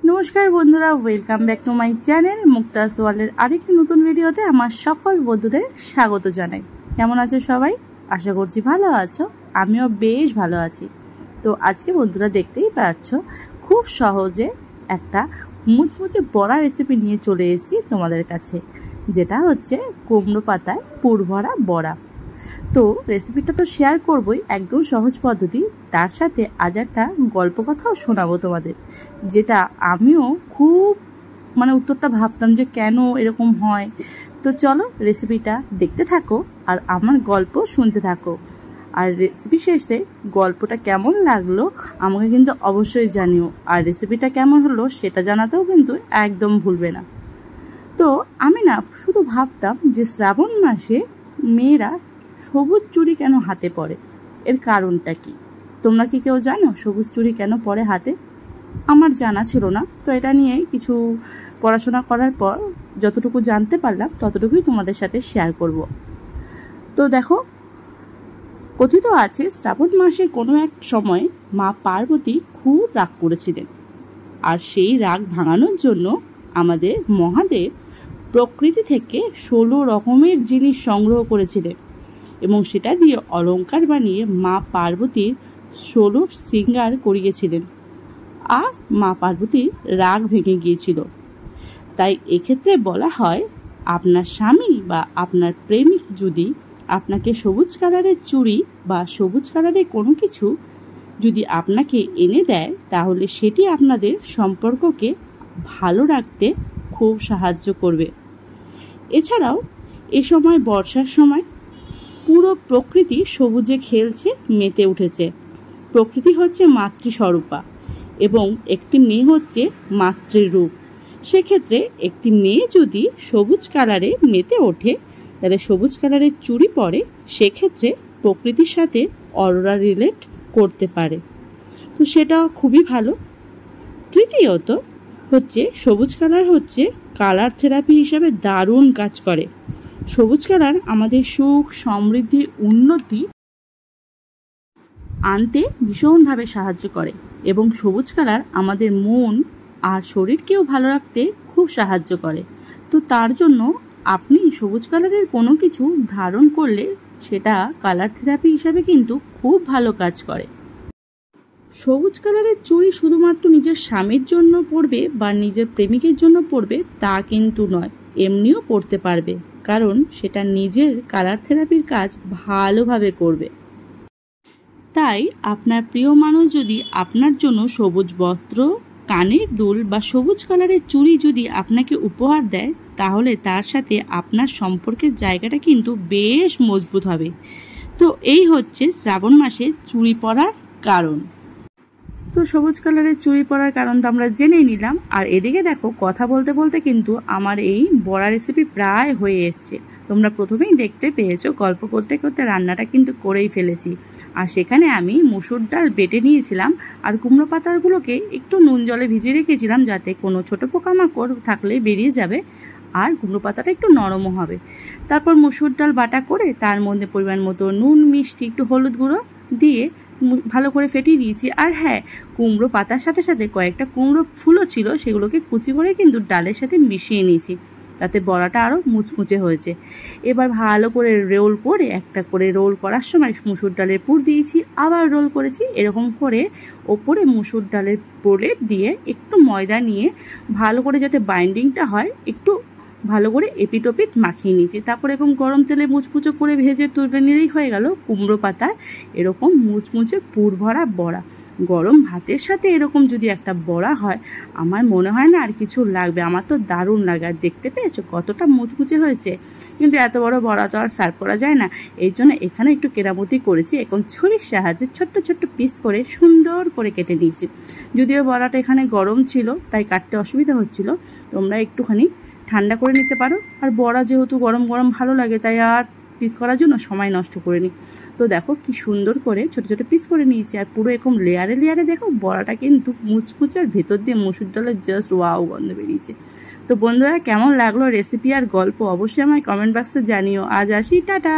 নমস্কার বন্ধুরা, welcome back to my channel Mukta's ওয়ার্ল্ডের আরেকটি নতুন ভিডিওতে আমার সকল বন্ধুদের স্বাগত জানাই। কেমন আছো সবাই? আশা করছি ভালো আছো। আমিও বেশ ভালো আছি। তো আজকে বন্ধুরা দেখতেই পাচ্ছ, খুব সহজে একটা মুচমুচে বড়া রেসিপি নিয়ে চলে এসেছি তোমাদের কাছে, যেটা হচ্ছে কুমড়ো পাতায় পুর ভরা বড়া। তো রেসিপিটা তো শেয়ার করবই, একদম সহজ পদ্ধতি। তার সাথে আজ একটা গল্প কথাও শোনাবো তোমাদের, যেটা আমিও খুব উত্তরটা ভাবতাম যে কেন এরকম হয়। তো চলো রেসিপিটা দেখতে থাকো আর আমার গল্প শুনতে থাকো। আর রেসিপি শেষে গল্পটা কেমন লাগলো আমাকে কিন্তু অবশ্যই জানিও, আর রেসিপিটা কেমন হলো সেটা জানাতেও কিন্তু একদম ভুলবে না। তো আমি শুধু ভাবতাম যে শ্রাবণ মাসে মেয়েরা সবুজ চুড়ি কেন হাতে পরে, এর কারণটা কি? তোমরা কি কেউ জানো সবুজ চুড়ি কেন পরে হাতে? আমার জানা ছিল না। তো এটা নিয়ে কিছু পড়াশোনা করার পর যতটুকু জানতে পারলাম ততটুকুই তোমাদের সাথে শেয়ার করব। তো দেখো, কথিত আছে শ্রাবণ মাসে কোনো এক সময় মা পার্বতী খুব রাগ করেছিলেন, আর সেই রাগ ভাঙানোর জন্য আমাদের মহাদেব প্রকৃতি থেকে 16 রকমের জিনিস সংগ্রহ করেছিলেন এবং সেটা দিয়ে অলংকার বানিয়ে মা পার্বতীর 16 শৃঙ্গার করিয়েছিলেন। আর মা পার্বতীর রাগ ভেঙে গিয়েছিল। তাই এক্ষেত্রে বলা হয়, আপনার স্বামী বা আপনার প্রেমিক যদি আপনাকে সবুজ কালারের চুড়ি বা সবুজ কালারের কোনো কিছু যদি আপনাকে এনে দেয়, তাহলে সেটি আপনাদের সম্পর্ককে ভালো রাখতে খুব সাহায্য করবে। এছাড়াও এ সময় বর্ষার সময় পুরো প্রকৃতি সবুজে খেলছে, মেতে উঠেছে। প্রকৃতি হচ্ছে মাতৃস্বরূপা এবং একটি মেয়ে হচ্ছে মাতৃরূপ। সেক্ষেত্রে একটি মেয়ে যদি সবুজ কালারে মেতে ওঠে, তাহলে সবুজ কালারের চুড়ি পরে, সেক্ষেত্রে প্রকৃতির সাথে অরোরা রিলেট করতে পারে। তো সেটা খুবই ভালো। তৃতীয়ত হচ্ছে সবুজ কালার হচ্ছে কালার থেরাপি হিসাবে দারুণ কাজ করে। সবুজ কালার আমাদের সুখ, সমৃদ্ধি, উন্নতি আনতে ভীষণভাবে সাহায্য করে এবং সবুজ কালার আমাদের মন আর শরীরকেও ভালো রাখতে খুব সাহায্য করে। তো তার জন্য আপনি সবুজ কালারের কোনো কিছু ধারণ করলে সেটা কালার থেরাপি হিসাবে কিন্তু খুব ভালো কাজ করে। সবুজ কালারের চুড়ি শুধুমাত্র নিজের স্বামীর জন্য পরবে বা নিজের প্রেমিকের জন্য পরবে তা কিন্তু নয়, এমনিও পরতে পারবে, কারণ সেটা নিজের কালার থেরাপির কাজ ভালোভাবে করবে। তাই আপনার প্রিয় মানুষ যদি আপনার জন্য সবুজ বস্ত্র, কানের দুল বা সবুজ কালারের চুড়ি যদি আপনাকে উপহার দেয়, তাহলে তার সাথে আপনার সম্পর্কের জায়গাটা কিন্তু বেশ মজবুত হবে। তো এই হচ্ছে শ্রাবণ মাসে চুড়ি পরার কারণ। তো সবুজ কালারের চুড়ি পরার কারণ তো আমরা জেনেই নিলাম। আর এদিকে দেখো, কথা বলতে বলতে কিন্তু আমার এই বড়া রেসিপি প্রায় হয়ে এসছে। তোমরা প্রথমেই দেখতে পেয়েছো, গল্প করতে করতে রান্নাটা কিন্তু করেই ফেলেছি। আর সেখানে আমি মুসুর ডাল বেটে নিয়েছিলাম আর কুমড়ো পাতাগুলোকে একটু নুন জলে ভিজিয়ে রেখেছিলাম, যাতে কোনো ছোটো পোকামাকড় থাকলে বেরিয়ে যাবে আর কুমড়ো পাতাটা একটু নরমও হবে। তারপর মুসুর ডাল বাটা করে তার মধ্যে পরিমাণ মতো নুন, মিষ্টি, একটু হলুদ গুঁড়ো দিয়ে ভালো করে ফেটিয়ে দিয়েছি। আর হ্যাঁ, কুমড়ো পাতার সাথে সাথে কয়েকটা কুমড়ো ফুলও ছিল, সেগুলোকে কুচি করে কিন্তু ডালের সাথে মিশিয়ে নিয়েছি, তাতে বড়াটা আরও মুচমুচে হয়েছে। এবার ভালো করে রোল করে, একটা করে রোল করার সময় মুসুর ডালের পুর দিয়েছি, আবার রোল করেছি। এরকম করে ওপরে মুসুর ডালের প্রলেপ দিয়ে একটু ময়দা নিয়ে ভালো করে যাতে বাইন্ডিংটা হয়, একটু ভালো করে এপিট ওপিট মাখিয়ে নিয়েছি। তারপর এরকম গরম তেলে মুচমুচো করে ভেজে তুলে নিলেই হয়ে গেল কুমড়ো পাতার এরকম মুচমুচে পুর ভরা বড়া। গরম ভাতের সাথে এরকম যদি একটা বড়া হয়, আমার মনে হয় না আর কিছু লাগবে। আমার তো দারুণ লাগে। আর দেখতে পেয়েছো কতটা মুচমুচে হয়েছে, কিন্তু এত বড় বড়া তো আর সার্ভ করা যায় না। এই জন্য এখানে একটু কেরামতি করেছি, এখন ছুরির সাহায্যে ছোট্ট ছোট্ট পিস করে সুন্দর করে কেটে নিয়েছি। যদিও বড়াটা এখানে গরম ছিল তাই কাটতে অসুবিধা হচ্ছিল, তোমরা একটুখানি ঠান্ডা করে নিতে পারো। আর বড়া যেহেতু গরম গরম ভালো লাগে, তাই আর পিস করার জন্য সময় নষ্ট করে নিই। তো দেখো কি সুন্দর করে ছোট ছোট পিস করে নিয়েছি, আর পুরো এরকম লেয়ারে লেয়ারে দেখো বড়াটা কিন্তু মুচমুচে, আর ভেতর দিয়ে মসুর ডালের জাস্ট ওয়াও গন্ধ বেরিয়েছে। তো বন্ধুরা, কেমন লাগলো রেসিপি আর গল্প অবশ্যই আমায় কমেন্ট বক্সে জানিও। আজ আসি, টাটা।